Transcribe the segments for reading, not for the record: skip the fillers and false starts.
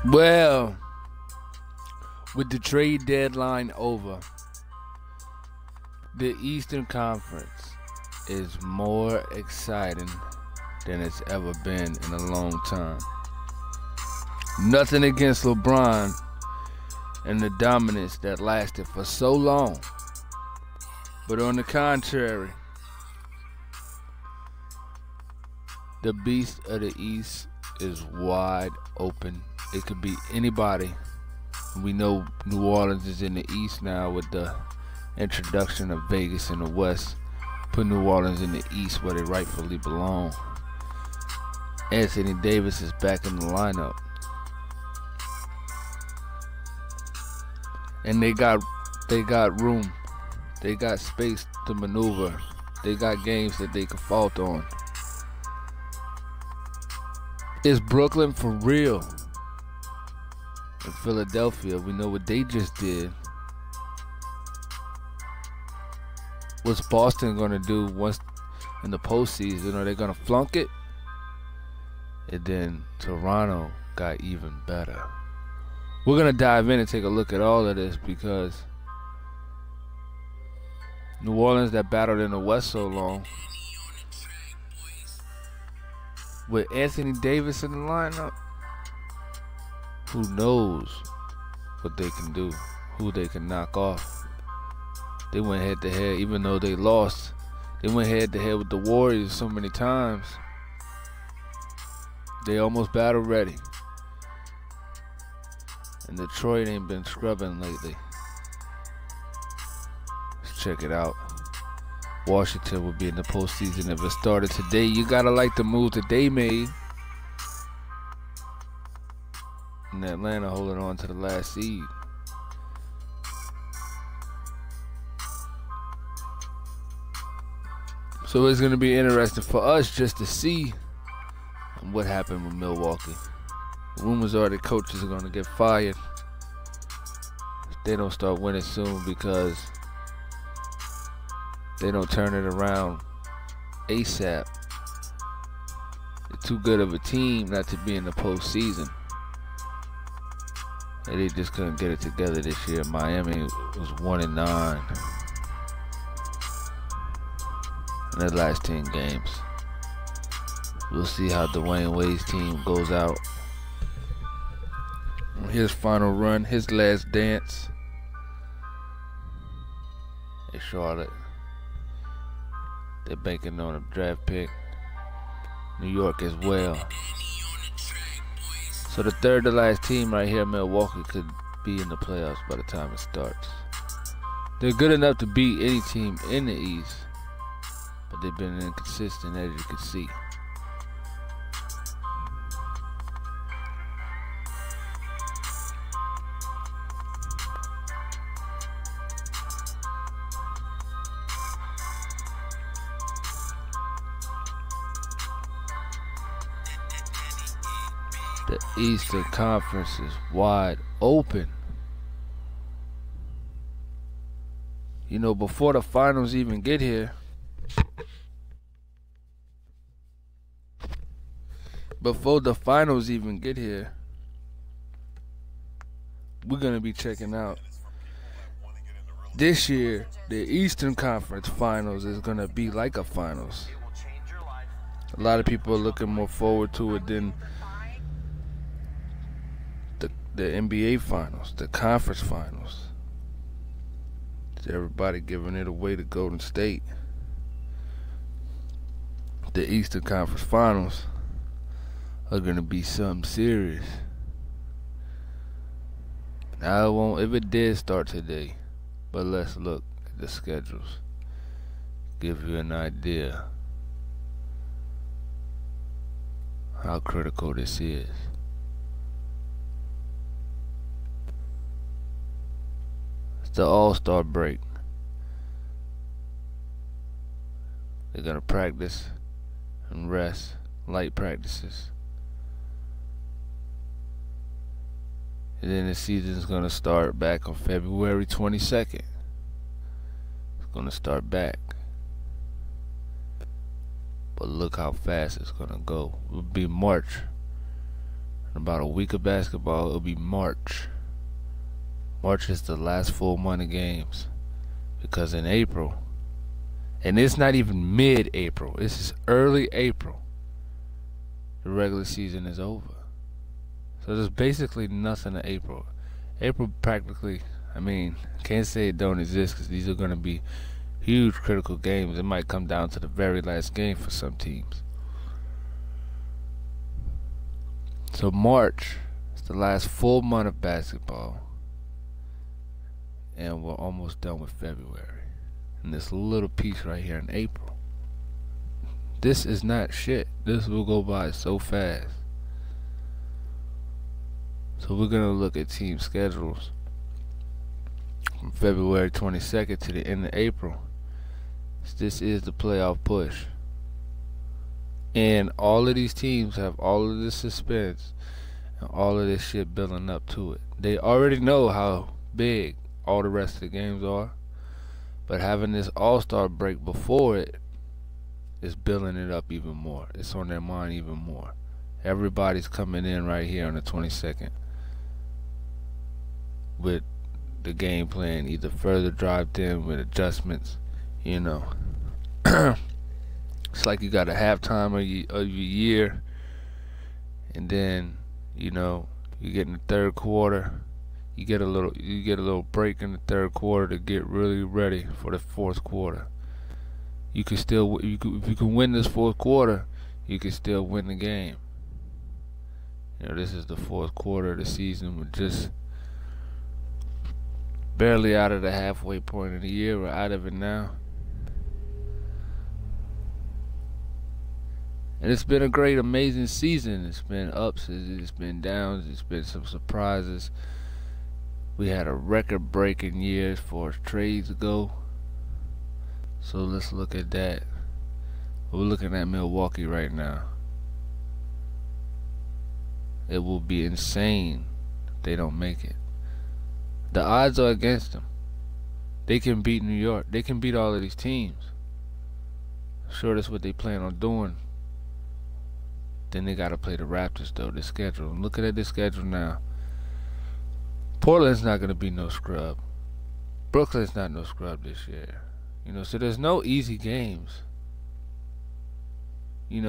Well, with the trade deadline over, the Eastern Conference is more exciting than it's ever been in a long time. Nothing against LeBron and the dominance that lasted for so long. But on the contrary, the beast of the East is wide open. It could be anybody. We know New Orleans is in the East now with the introduction of Vegas in the West. Put New Orleans in the East where they rightfully belong. Anthony Davis is back in the lineup. And they got room. They got space to maneuver. They got games that they can fault on. Is Brooklyn for real? In Philadelphia, we know what they just did. What's Boston going to do once in the postseason? Are they going to flunk it? And then Toronto got even better. We're going to dive in and take a look at all of this because New Orleans that battled in the West so long, with Anthony Davis in the lineup, who knows what they can do, who they can knock off. They went head to head, even though they lost. They went head to head with the Warriors so many times. They almost battle ready. And Detroit ain't been scrubbing lately. Let's check it out. Washington would be in the postseason if it started today. You gotta like the move that they made. And Atlanta holding on to the last seed. So it's gonna be interesting for us just to see what happened with Milwaukee. Rumors are the coaches are gonna get fired if they don't start winning soon because they don't turn it around ASAP. They're too good of a team not to be in the postseason. And they just couldn't get it together this year. Miami was 1-9 in their last 10 games. We'll see how Dwayne Wade's team goes out. His final run, his last dance in Charlotte. They're banking on a draft pick. New York as well. So the third to last team right here, Milwaukee, could be in the playoffs by the time it starts. They're good enough to beat any team in the East, but they've been inconsistent, as you can see. The Eastern Conference is wide open. You know, before the finals even get here, we're going to be checking out. This year, the Eastern Conference Finals is going to be like a finals. A lot of people are looking more forward to it than the NBA Finals, the Conference Finals. Everybody giving it away to Golden State. The Eastern Conference Finals are going to be something serious. Now, it won't, if it did start today, but let's look at the schedules. Give you an idea how critical this is. The All-Star break. They're going to practice and rest, light practices. And then the season's going to start back on February 22nd. It's going to start back. But look how fast it's going to go. It'll be March. In about a week of basketball, it'll be March. March is the last full month of games. Because in April, and it's not even mid-April, it's early April, the regular season is over. So there's basically nothing in April. April practically, can't say it don't exist because these are going to be huge critical games. It might come down to the very last game for some teams. So March is the last full month of basketball. And we're almost done with February. And this little piece right here in April. This is not shit. This will go by so fast. So we're going to look at team schedules from February 22nd to the end of April. This is the playoff push. And all of these teams have all of this suspense and all of this shit building up to it. They already know how big all the rest of the games are. But having this all-star break before it is building it up even more. It's on their mind even more. Everybody's coming in right here on the 22nd with the game plan either further dropped in with adjustments, It's like you got a halftime of your year, and then, you get in the third quarter. You get a little break in the third quarter to get really ready for the fourth quarter. If you can win this fourth quarter, you can still win the game. This is the fourth quarter of the season. We're just barely out of the halfway point of the year. We're out of it now. And it's been a great, amazing season. It's been ups, it's been downs, it's been some surprises. We had a record-breaking year as far as trades go. So let's look at that. We're looking at Milwaukee right now. It will be insane if they don't make it. The odds are against them. They can beat New York. They can beat all of these teams. Sure, that's what they plan on doing. Then they got to play the Raptors, though, the schedule. I'm looking at this schedule now. Portland's not going to be no scrub. Brooklyn's not no scrub this year. So there's no easy games. In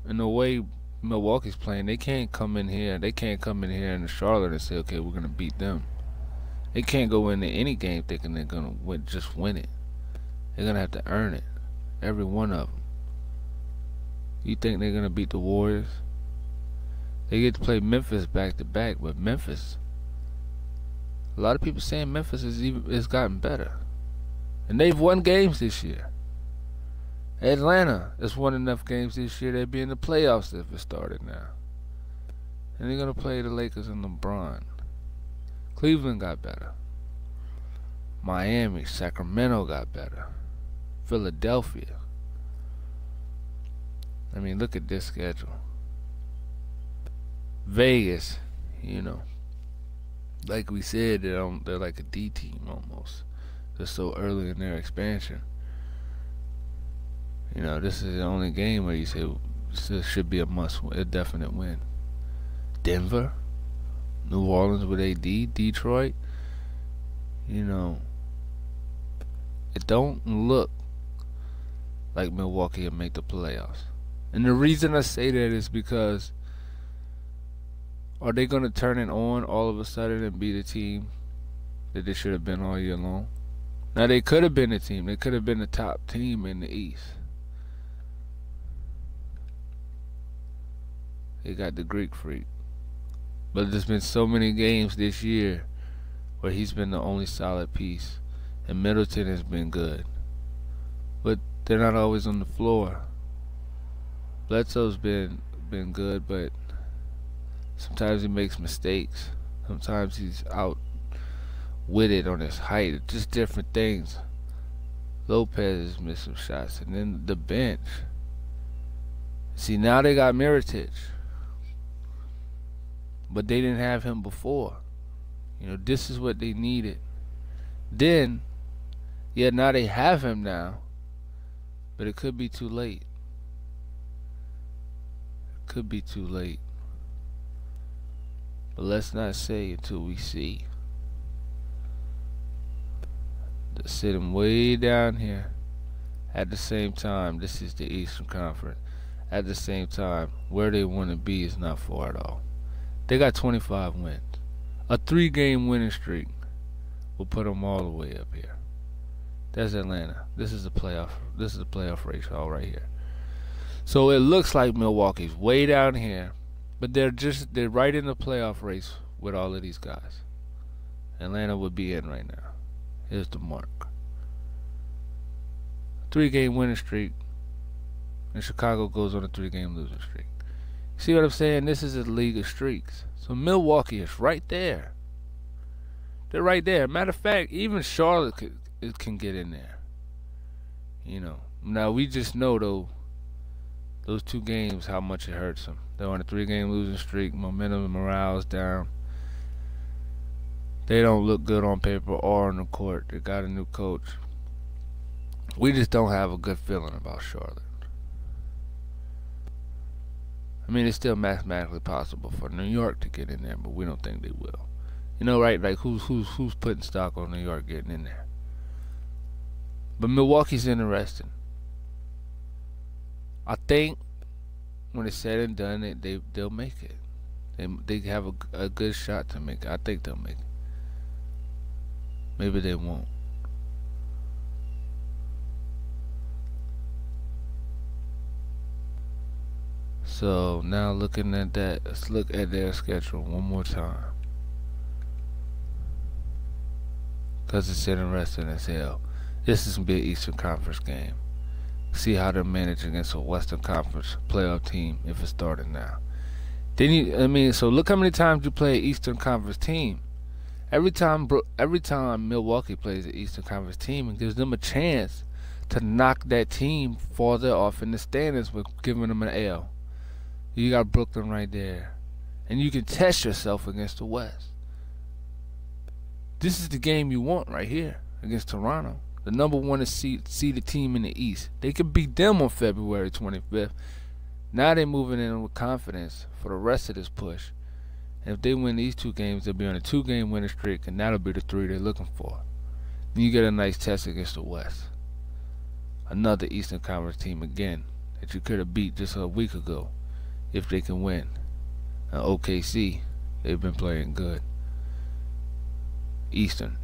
the way Milwaukee's playing, they can't come in here. They can't come in here in Charlotte and say, okay, we're going to beat them. They can't go into any game thinking they're going to just win it. They're going to have to earn it. Every one of them. You think they're going to beat the Warriors? They get to play Memphis back-to-back, but Memphis, a lot of people saying Memphis has gotten better. And they've won games this year. Atlanta has won enough games this year. They'd be in the playoffs if it started now. And they're going to play the Lakers and LeBron. Cleveland got better. Miami, Sacramento got better. Philadelphia. Look at this schedule. Vegas, like we said, they're like a D team almost. They're so early in their expansion. This is the only game where you say this should be a definite win. Denver, New Orleans with AD, Detroit. It don't look like Milwaukee will make the playoffs. And the reason I say that is because are they going to turn it on all of a sudden and be the team that they should have been all year long? Now, they could have been the team. They could have been the top team in the East. They got the Greek Freak. But there's been so many games this year where he's been the only solid piece. And Middleton has been good. But they're not always on the floor. Bledsoe's been good, but sometimes he makes mistakes. Sometimes he's outwitted on his height. Just different things. Lopez has missed some shots. And then the bench. See, now they got Mirotic. But they didn't have him before. This is what they needed. Then, now they have him now. But it could be too late. Could be too late. But let's not say until we see. They're sitting way down here. At the same time, this is the Eastern Conference. At the same time, where they want to be is not far at all. They got 25 wins. A 3-game winning streak will put them all the way up here. That's Atlanta. This is a playoff. This is a playoff race all right here. So it looks like Milwaukee's way down here, but they're right in the playoff race with all of these guys. Atlanta would be in right now. Here's the mark. 3-game winning streak, and Chicago goes on a 3-game losing streak. See what I'm saying? This is a league of streaks. So Milwaukee is right there. They're right there. Matter of fact, even Charlotte can get in there. You know. Now we just know though, those 2 games, how much it hurts them. They're on a 3-game losing streak. Momentum and morale is down. They don't look good on paper or on the court. They got a new coach. We just don't have a good feeling about Charlotte. I mean, it's still mathematically possible for New York to get in there, but we don't think they will. You know, right? Like who's putting stock on New York getting in there? But Milwaukee's interesting. I think when it's said and done, they'll make it. They have a good shot to make it. I think they'll make it. Maybe they won't. So now looking at that, let's look at their schedule one more time, because it's interesting as hell. This is gonna be an Eastern Conference game. See how they're managing against a Western Conference playoff team if it's starting now. So look how many times you play an Eastern Conference team. Every time Milwaukee plays an Eastern Conference team, it gives them a chance to knock that team farther off in the standings with giving them an L. You got Brooklyn right there. And you can test yourself against the West. This is the game you want right here against Toronto. The number 1 seeded team in the East. They could beat them on February 25th. Now they're moving in with confidence for the rest of this push. And if they win these 2 games, they'll be on a 2-game winning streak, and that'll be the 3 they're looking for. Then you get a nice test against the West. Another Eastern Conference team again that you could have beat just a week ago. If they can win. And OKC, they've been playing good. Eastern.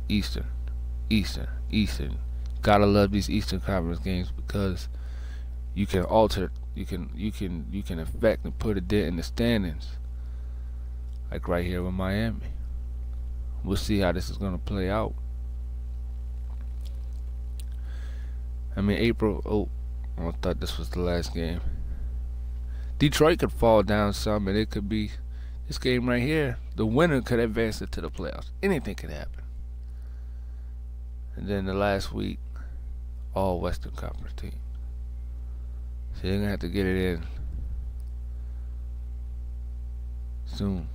Gotta love these Eastern Conference games because you can alter, you can affect and put a dent in the standings. Like right here with Miami. We'll see how this is gonna play out. I mean, I thought this was the last game. Detroit could fall down some, and it could be this game right here. The winner could advance it to the playoffs. Anything could happen. And then the last week, all Western Conference teams. So they're going to have to get it in soon.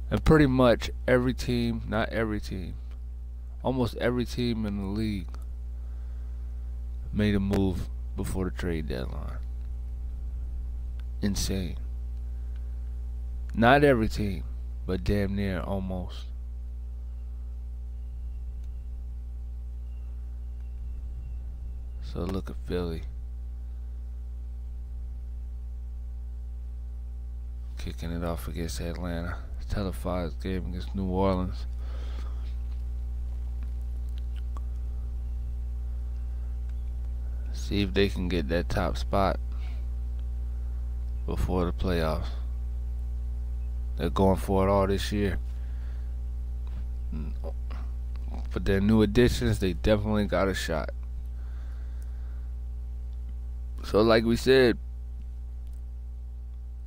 And pretty much every team, not every team, almost every team in the league made a move before the trade deadline. Insane. Not every team, but damn near almost. So look at Philly. Kicking it off against Atlanta. Televised game against New Orleans. See if they can get that top spot before the playoffs. They're going for it all this year. For their new additions, they definitely got a shot. So like we said,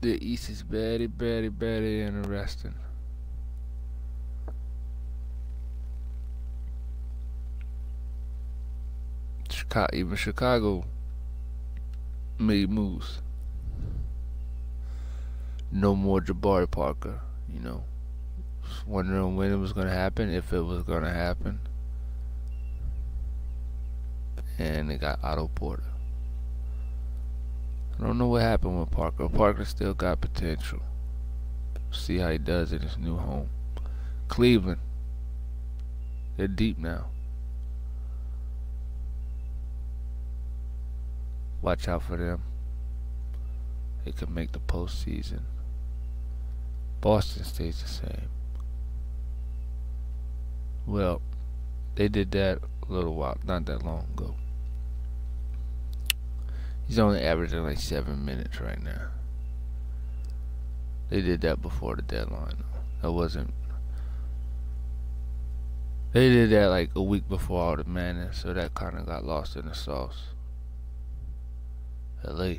the East is very interesting. Even Chicago made moves. No more Jabari Parker, you know. Just wondering when it was going to happen, if it was going to happen. And they got Otto Porter. I don't know what happened with Parker. Parker still got potential. See how he does in his new home. Cleveland, they're deep now. Watch out for them. They could make the postseason. Boston stays the same. Well, they did that a little while, not that long ago. He's only averaging like 7 minutes right now. They did that before the deadline. That wasn't. They did that like a week before all the madness, so that kind of got lost in the sauce. LA.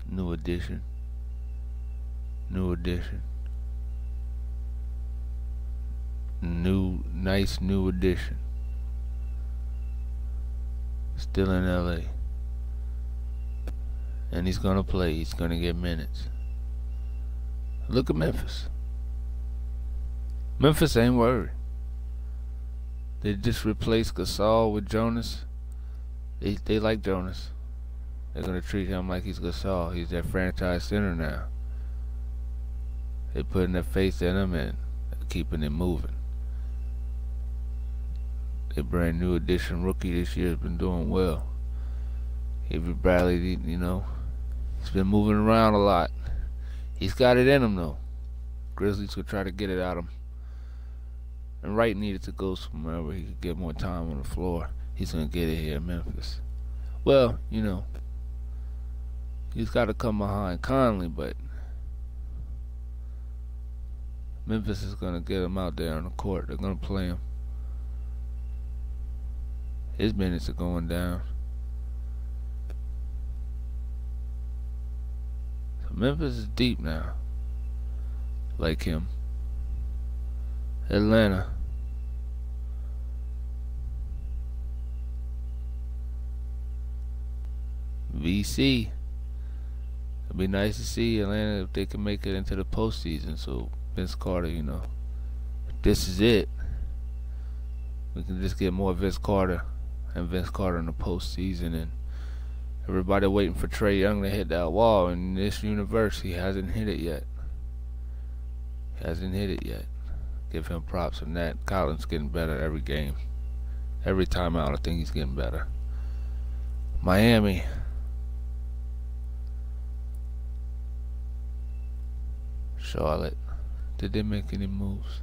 New edition. New edition. Nice new edition. Still in LA. And he's gonna play. He's gonna get minutes. Look at Memphis. Memphis ain't worried. They just replaced Gasol with Jonas. They like Jonas. They're gonna treat him like he's Gasol. He's their franchise center now. They're putting their faith in him and keeping it moving. A brand new addition rookie this year has been doing well. Avery Bradley, you know, he's been moving around a lot. He's got it in him though. Grizzlies could try to get it out of him. And Wright needed to go somewhere where he could get more time on the floor. He's gonna get it here in Memphis. Well, you know, he's got to come behind Conley, but Memphis is gonna get him out there on the court. They're gonna play him. His minutes are going down. So Memphis is deep now. Like him. Atlanta. VC. It'd be nice to see Atlanta if they can make it into the postseason. So Vince Carter, you know, this is it. We can just get more Vince Carter and Vince Carter in the postseason, and everybody waiting for Trae Young to hit that wall. In this universe, he hasn't hit it yet. Give him props on that. Collins getting better every game. Every time out, I think he's getting better. Miami. Charlotte. Did they make any moves?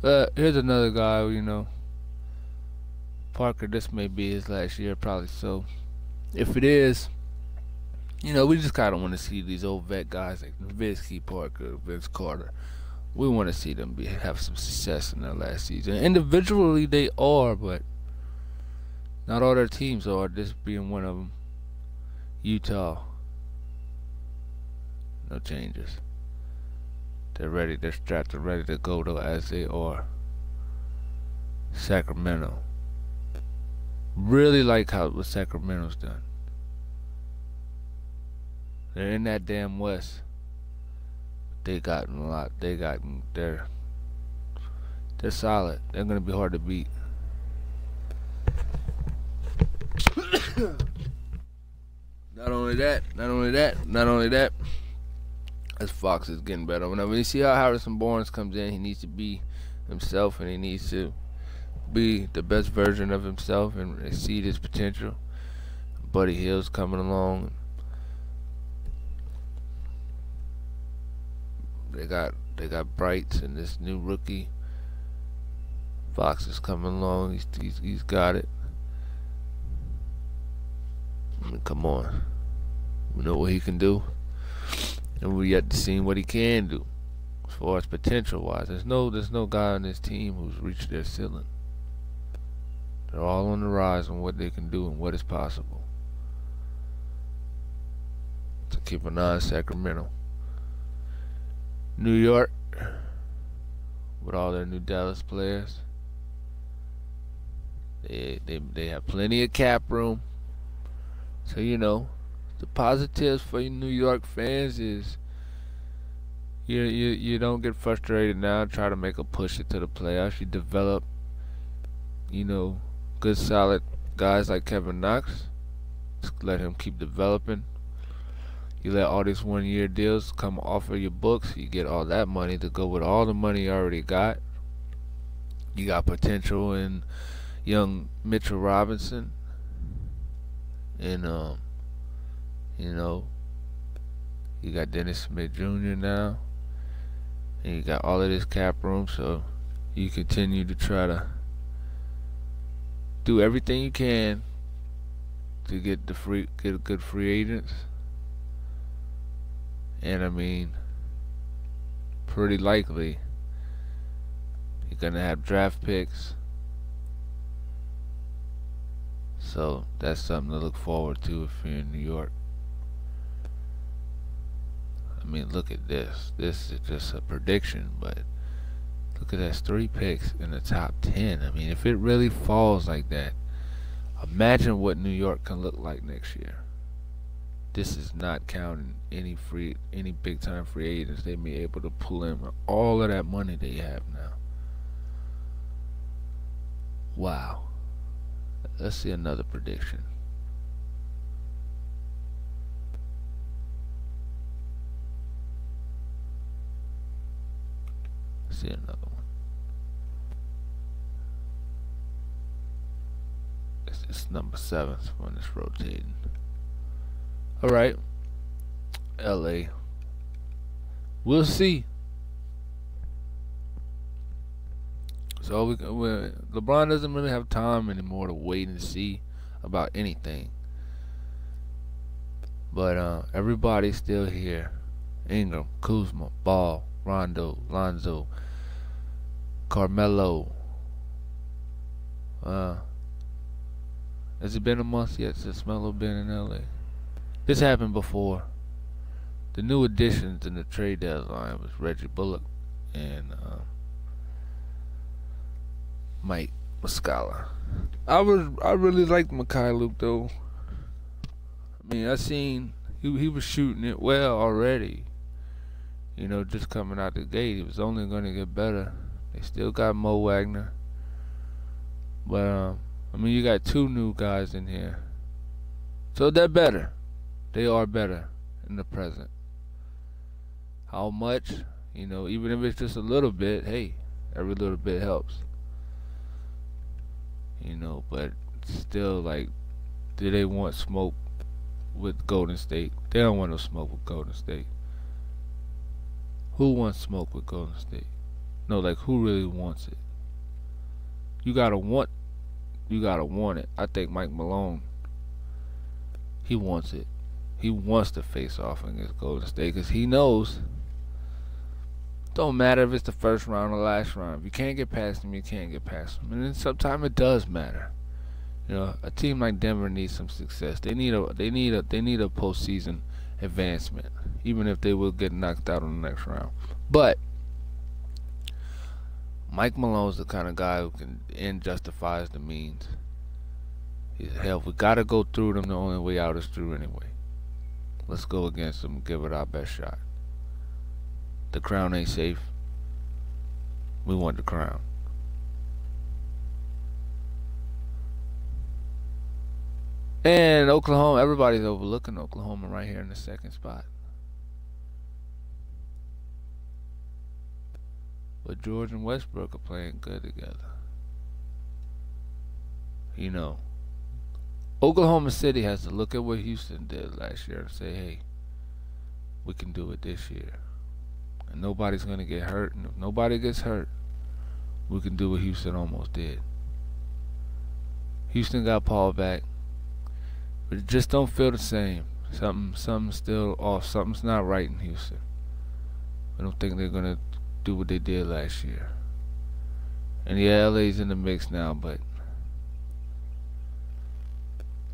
Here's another guy, you know. Parker, this may be his last year, probably so. If it is, you know, we just kind of want to see these old vet guys like Nowitzki, Parker, Vince Carter. We want to see them have some success in their last season. Individually, they are, but not all their teams are. This being one of them. Utah. No changes. They're ready. They're strapped and ready to go, though, as they are. Sacramento. Really like what Sacramento's done. They're in that damn West. They gotten a lot. They're solid. They're gonna be hard to beat. Not only that. As Fox is getting better. Whenever you see how Harrison Barnes comes in, he needs to be himself, and he needs to be the best version of himself and exceed his potential. Buddy Hield's coming along. They got Brights and this new rookie. Fox is coming along. He's got it. I mean, come on. We know what he can do, and we yet to see what he can do as far as potential wise. There's no guy on this team who's reached their ceiling. They're all on the rise on what they can do and what is possible. So keep an eye on Sacramento. New York, with all their new Dallas players, they have plenty of cap room. So, you know, the positives for you New York fans is you don't get frustrated now. Try to make a push into the playoffs. You develop, you know, good solid guys like Kevin Knox. Just let him keep developing. You let all these 1-year deals come off of your books. You get all that money to go with all the money you already got. You got potential in young Mitchell Robinson, and you know, you got Dennis Smith Jr. now, and you got all of this cap room. So you continue to try to do everything you can to get good free agents. And I mean, pretty likely you're gonna have draft picks. So that's something to look forward to if you're in New York. I mean, look at this. This is just a prediction, but look at that, 3 picks in the top 10. I mean, if it really falls like that, imagine what New York can look like next year. This is not counting any big time free agents they may be able to pull in all of that money they have now. Wow. Let's see another prediction. Let's see another one. It's number 7 when it's rotating. Alright. LA. We'll see. So LeBron doesn't really have time anymore to wait and see about anything. But everybody's still here. Ingram, Kuzma, Ball, Rondo, Lonzo, Carmelo. Has it been a month yet since Melo been in LA? This happened before. The new additions in the trade deadline was Reggie Bullock and Mike Muscala. I really liked Mikhailuk though. I mean, I seen he was shooting it well already. You know, just coming out the gate, it was only going to get better. They still got Mo Wagner, but I mean, you got 2 new guys in here, so they're better. They are better in the present. How much? You know, even if it's just a little bit, hey, every little bit helps. You know, but still, like, do they want smoke with Golden State? They don't want no smoke with Golden State. Who wants smoke with Golden State? No, like, who really wants it? You gotta want it. I think Mike Malone, he wants it. He wants to face off against Golden State because he knows don't matter if it's the first round or last round. If you can't get past them, you can't get past them. And then sometimes it does matter. You know, a team like Denver needs some success. They need a postseason advancement, even if they will get knocked out in the next round. But Mike Malone's the kind of guy who can end justifies the means. Hell, if we gotta go through them, the only way out is through anyway. Let's go against them and give it our best shot. The crown ain't safe. We want the crown. And Oklahoma, everybody's overlooking Oklahoma right here in the 2nd spot. But George and Westbrook are playing good together. You know, Oklahoma City has to look at what Houston did last year and say, hey, we can do it this year. And nobody's going to get hurt. And if nobody gets hurt, we can do what Houston almost did. Houston got Paul back, but it just don't feel the same. Something's still off. Something's not right in Houston. I don't think they're going to do what they did last year. And yeah, LA's in the mix now, but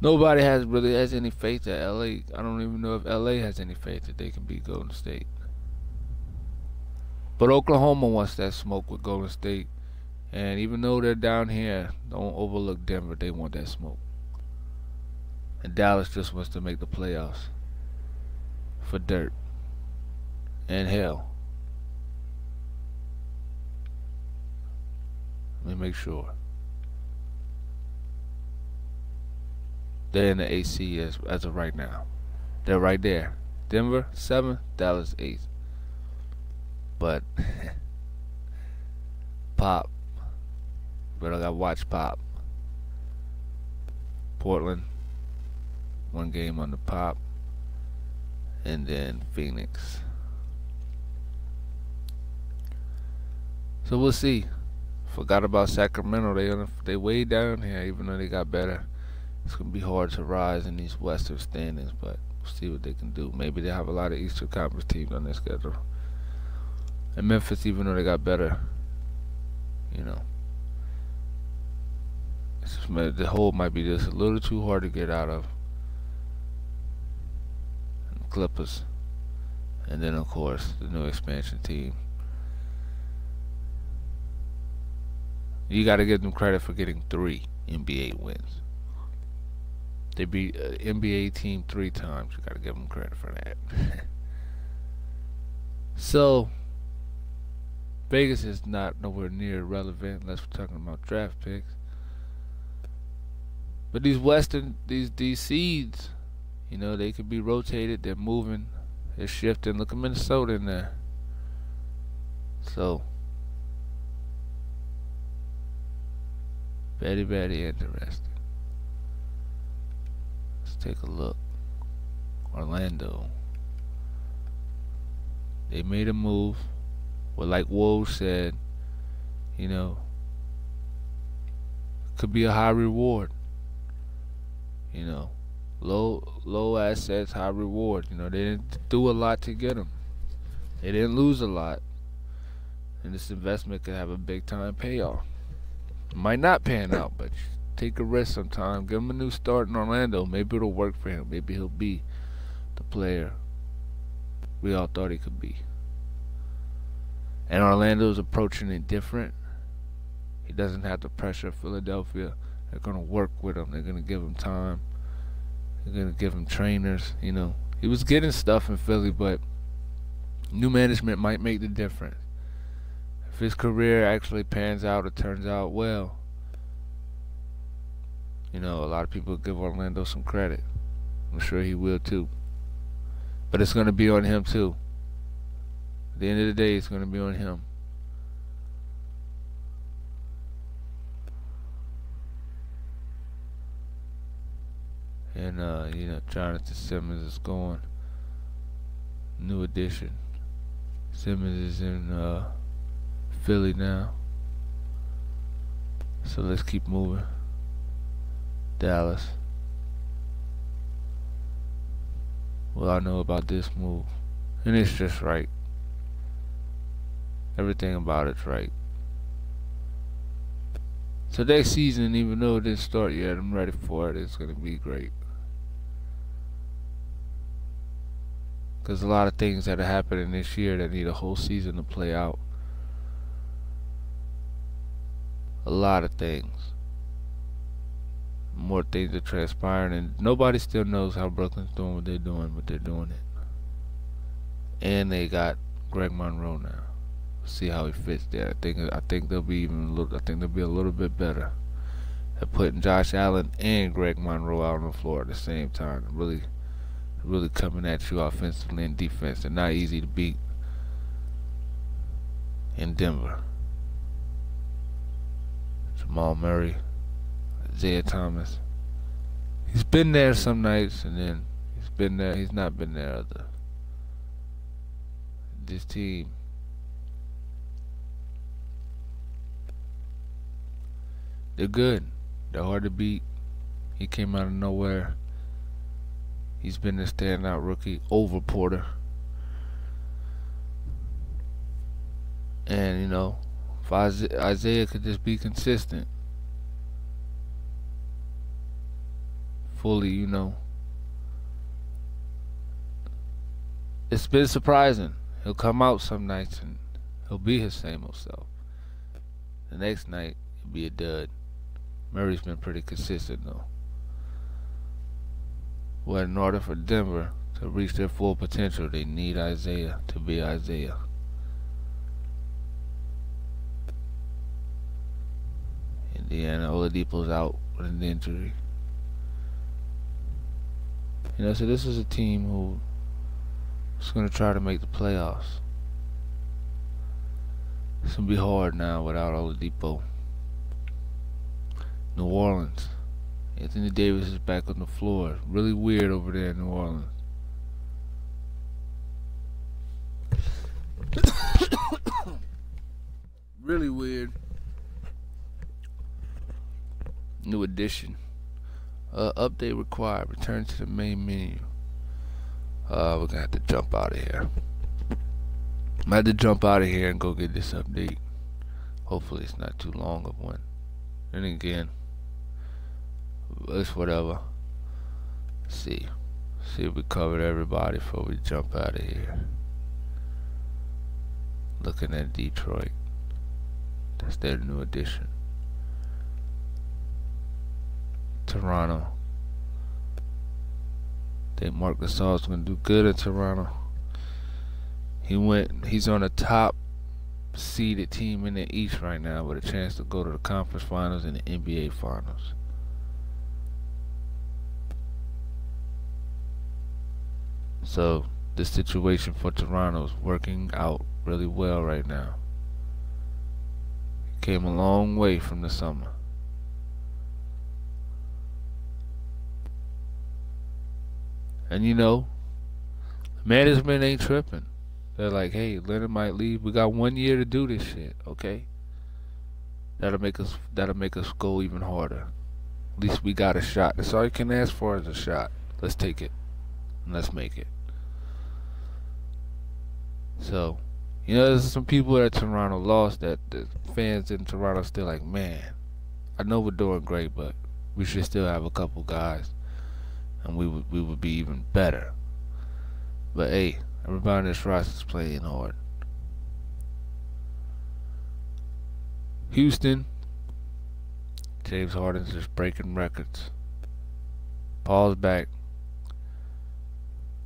nobody really has any faith that LA. I don't even know if LA has any faith that they can beat Golden State. But Oklahoma wants that smoke with Golden State. And even though they're down here, don't overlook Denver. They want that smoke. And Dallas just wants to make the playoffs for dirt and hell. Let me make sure. They're in the AC as of right now. They're right there. Denver 7th, Dallas 8th. But Pop, but I got to watch Pop. Portland, 1 game on the Pop, and then Phoenix. So we'll see. Forgot about Sacramento. They way down here, even though they got better. It's gonna be hard to rise in these Western standings, but we'll see what they can do. Maybe they have a lot of Eastern Conference teams on their schedule. And Memphis, even though they got better, you know, the hole might be just a little too hard to get out of. And the Clippers, and then of course the new expansion team. You got to give them credit for getting 3 NBA wins. They beat an NBA team 3 times. You got to give them credit for that. So Vegas is not nowhere near relevant unless we're talking about draft picks. But these seeds, you know, they could be rotated. They're moving. They're shifting. Look at Minnesota in there. So very, very interesting. Let's take a look. Orlando. They made a move. Well, like Woj said, you know, could be a high reward. You know, low assets, high reward. You know, they didn't do a lot to get them. They didn't lose a lot. And this investment could have a big time payoff. Might not pan out, but take a risk sometime. Give him a new start in Orlando. Maybe it'll work for him. Maybe he'll be the player we all thought he could be. And Orlando's approaching it different. He doesn't have the pressure of Philadelphia. They're going to work with him. They're going to give him time. They're going to give him trainers. You know, he was getting stuff in Philly, but new management might make the difference. If his career actually pans out or turns out well, you know, a lot of people give Orlando some credit. I'm sure he will too. But it's going to be on him too. At the end of the day, it's going to be on him. And, you know, Jonathan Simmons is going. New addition. Simmons is in Philly now. So let's keep moving. Dallas. Well, I know about this move. And it's just right. Everything about it's right. So next season, even though it didn't start yet, I'm ready for it. It's going to be great. Because a lot of things that are happening this year that need a whole season to play out. A lot of things. More things are transpiring, and nobody still knows how Brooklyn's doing what they're doing, but they're doing it. And they got Greg Monroe now. See how he fits there. I think they'll be a little bit better at putting Josh Allen and Greg Monroe out on the floor at the same time. Really coming at you offensively and defense. They're not easy to beat in Denver. Jamal Murray, Isaiah Thomas. He's been there some nights, and then he's not been there other. This team, they're good. They're hard to beat. He came out of nowhere. He's been the standout rookie over Porter. And, you know, if Isaiah could just be consistent, fully, you know, it's been surprising. He'll come out some nights and he'll be his same old self. The next night, he'll be a dud. Murray's been pretty consistent, though. Well, in order for Denver to reach their full potential, they need Isaiah to be Isaiah. Indiana Oladipo's out with an injury. So this is a team who is going to try to make the playoffs. It's going to be hard now without Oladipo. New Orleans. Anthony Davis is back on the floor. Really weird over there in New Orleans. Really weird. New addition. Update required. Return to the main menu. We're gonna have to jump out of here. I'm gonna have to jump out of here and go get this update. Hopefully it's not too long of one. And again, it's whatever. See if we covered everybody before we jump out of here. Looking at Detroit. That's their new addition. Toronto. Think Marc Gasol's gonna do good at Toronto. He's on a top seeded team in the East right now with a chance to go to the conference finals and the NBA finals. So the situation for Toronto is working out really well right now. Came a long way from the summer. And management ain't tripping. They're like, hey, Leonard might leave. We got 1 year to do this shit, okay? That'll make us go even harder. At least we got a shot. That's all you can ask for is a shot. Let's take it. And let's make it. So, there's some people that Toronto lost that the fans in Toronto still like, man, I know we're doing great, but we should still have a couple guys, and we would be even better. But hey, everybody in this roster is playing hard. Houston, James Harden's just breaking records. Paul's back.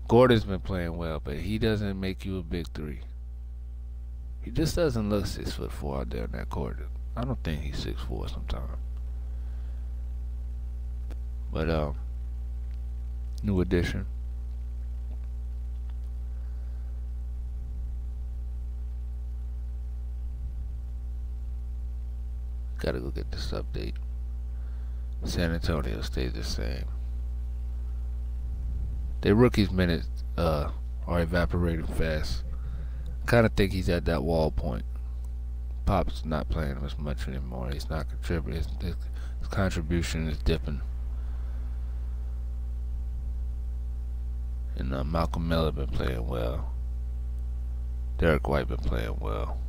Gordon's been playing well, but he doesn't make you a big three. He just doesn't look 6'4" out there in that court. I don't think he's 6'4" sometimes. But new addition. Gotta go get this update. San Antonio stays the same. Their rookies' minutes are evaporating fast. Kind of think he's at that wall point. Pop's not playing him as much anymore. He's not contributing. His contribution is dipping. And Malcolm Miller been playing well. Derek White been playing well.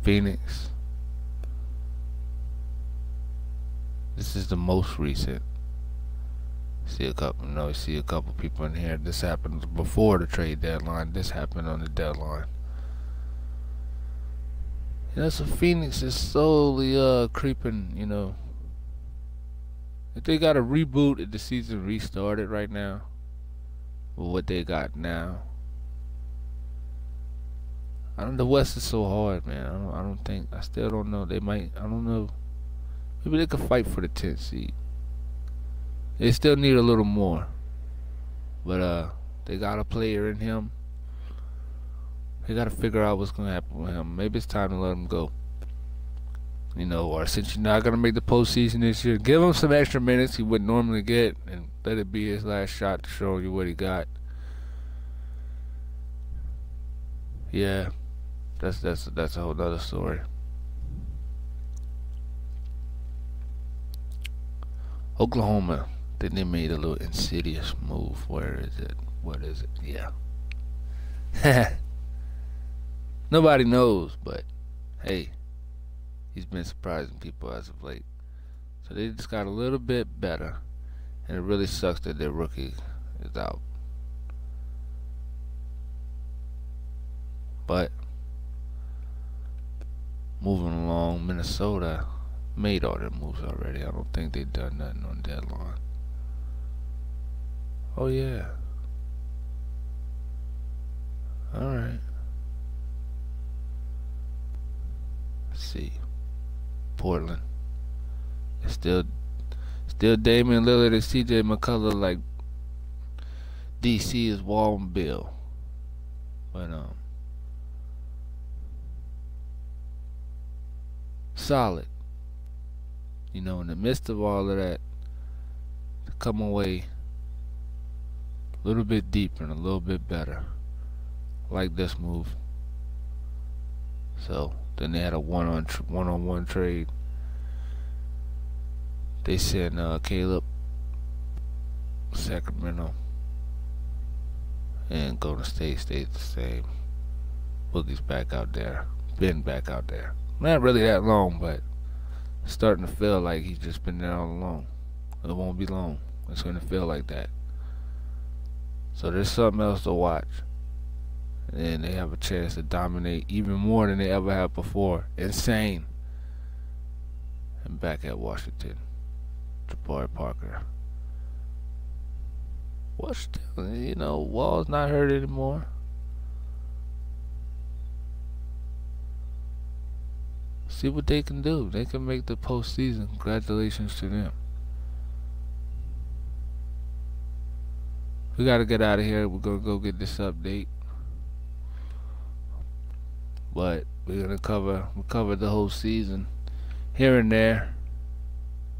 Phoenix. This is the most recent. See a couple people in here. This happened before the trade deadline. This happened on the deadline. So Phoenix is slowly creeping, If they got a reboot if the season restarted right now, with what they got now. The West is so hard, man. I still don't know. They might, I don't know. Maybe they could fight for the 10th seed. They still need a little more. But they got a player in him. They got to figure out what's going to happen with him. Maybe it's time to let him go. Or since you're not going to make the postseason this year, give him some extra minutes he wouldn't normally get and let it be his last shot to show you what he got. Yeah, that's a whole other story. Oklahoma, then they made a little insidious move. Where is it? What is it? Yeah. Nobody knows, but hey, he's been surprising people as of late. So they just got a little bit better, and it really sucks that their rookie is out. But moving along, Minnesota made all their moves already. I don't think they've done nothing on deadline. Oh yeah. Alright. Let's see. Portland. It's Still Damian Lillard and CJ McCullough like DC is Wall and Bill. But solid. You know, in the midst of all of that, to come away a little bit deeper and a little bit better. Like this move. So then they had a one-on-one trade. They sent Caleb, Sacramento, and Golden State stayed the same. Boogie's back out there. Been back out there. Not really that long, but it's starting to feel like he's just been there all along. It won't be long. It's going to feel like that. So there's something else to watch. And they have a chance to dominate even more than they ever have before. Insane. And back at Washington, Jabari Parker. Washington, you know, Wall's not hurt anymore. See what they can do. They can make the postseason. Congratulations to them. We gotta get out of here. We're gonna go get this update. But we're gonna cover the whole season here and there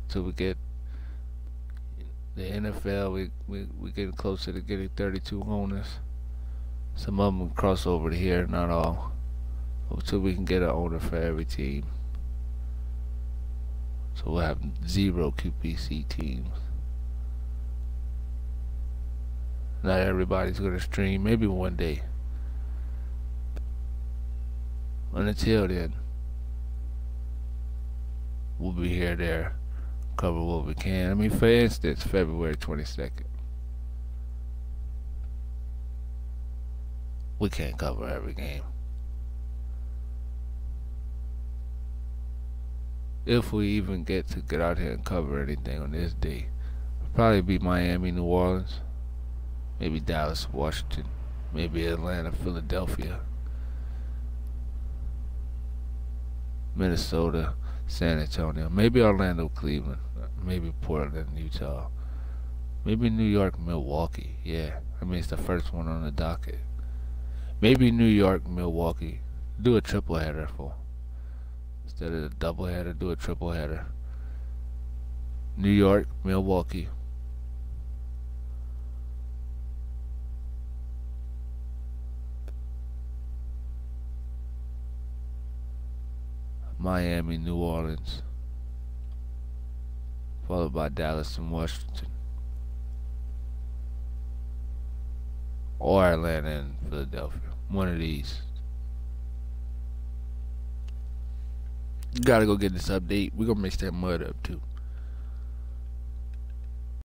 till we get the NFL. We getting closer to getting 32 owners. Some of them will cross over to here, not all. Until we can get an owner for every team. So we'll have 0 QPC teams. Not everybody's gonna stream. Maybe one day. And until then, we'll be here, there, cover what we can. I mean, for instance, February 22nd. We can't cover every game. If we even get out here and cover anything on this day, it'll probably be Miami, New Orleans, maybe Dallas, Washington, maybe Atlanta, Philadelphia, Minnesota, San Antonio, maybe Orlando, Cleveland, maybe Portland, Utah, maybe New York, Milwaukee. Yeah, I mean, it's the first one on the docket. Maybe New York, Milwaukee. Do a triple header for. Instead of a double header, do a triple header. New York, Milwaukee. Miami, New Orleans. Followed by Dallas and Washington. Or Atlanta and Philadelphia. One of these. Gotta go get this update. We're gonna mix that mud up too.